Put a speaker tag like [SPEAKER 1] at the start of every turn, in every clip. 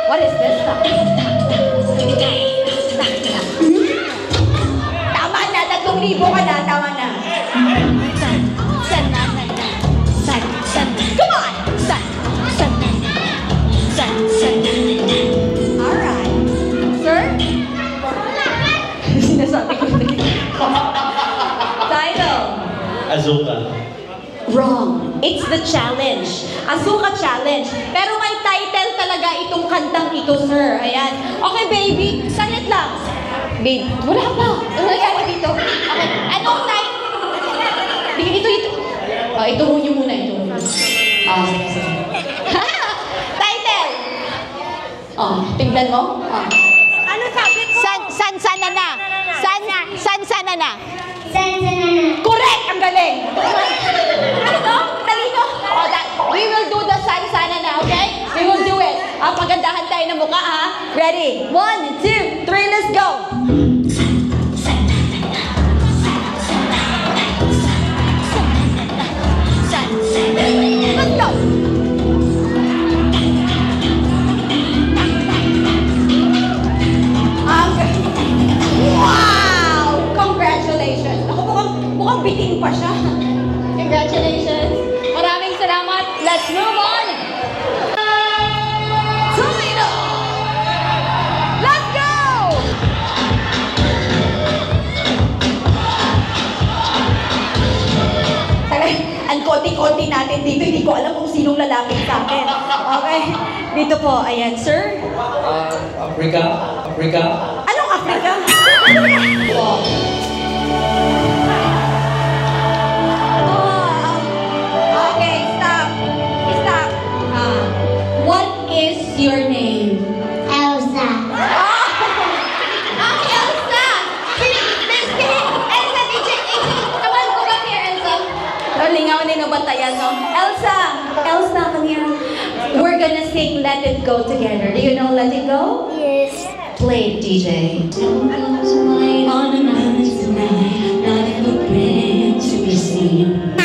[SPEAKER 1] What is this? Tama na, 3,000 ka na, tama na. Come on! Alright. Sir? Sinasabi ko na. Title?
[SPEAKER 2] Azuka.
[SPEAKER 1] Wrong. It's the challenge. Azuka challenge. Pero may title talaga itong kantang ito, sir. Ayan. Okay, baby. Saglit lang. Babe, wala pa. Ano nangyari dito? Okay. Anong title? Ito. Ituro niyo muna. Sige. Title! Tignan mo.
[SPEAKER 3] Ano sabi ko?
[SPEAKER 1] Sana na. Sana na. Correct! Ang galing! Ano to? Talino? We will do the sana na, okay? We will do it. Pagandahan tayo ng mukha, ha? Ready? 1, 2, 3, let's go! Let's go! Wow! Congratulations! Ako mukhang bitin pa siya. Congratulations! Maraming salamat. Let's move on! Toledo! Let's go! Ang konti-konti natin dito. Hindi ko alam kung sinong lalapit sa akin. Okay? Dito po. Ayan, sir.
[SPEAKER 2] Africa.
[SPEAKER 1] Anong Africa? Okay, stop. What is your name?
[SPEAKER 3] Elsa.
[SPEAKER 1] Elsa! Elsa, DJ, come on, go back here, Elsa. Lingaw na nabatayan, no? Elsa, come here. We're gonna sing Let It Go together. Do you know Let It Go?
[SPEAKER 3] Yes.
[SPEAKER 1] Play it, DJ. Don't go away on a night tonight, nothing but pretend to be seen.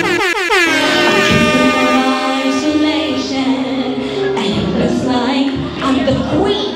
[SPEAKER 1] Isolation, and it looks like I'm the queen.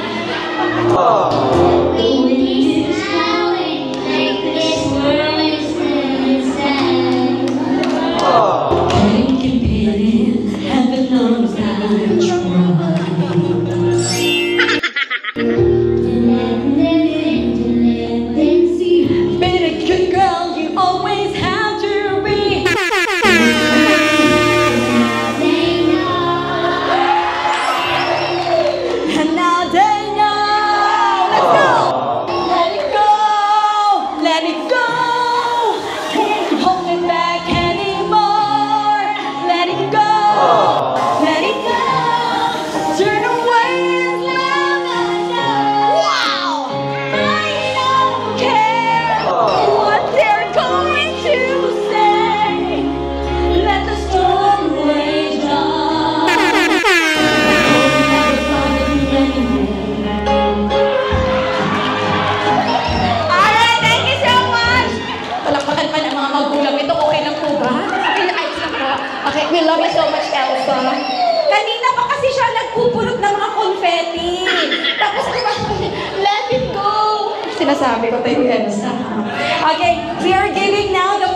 [SPEAKER 1] We love you so much, Elsa. Kanina pa kasi siya nagpupulot ng mga confetti. Tapos diba, let it go. Sinasabi ko tayo, Elsa. Okay, we are giving now the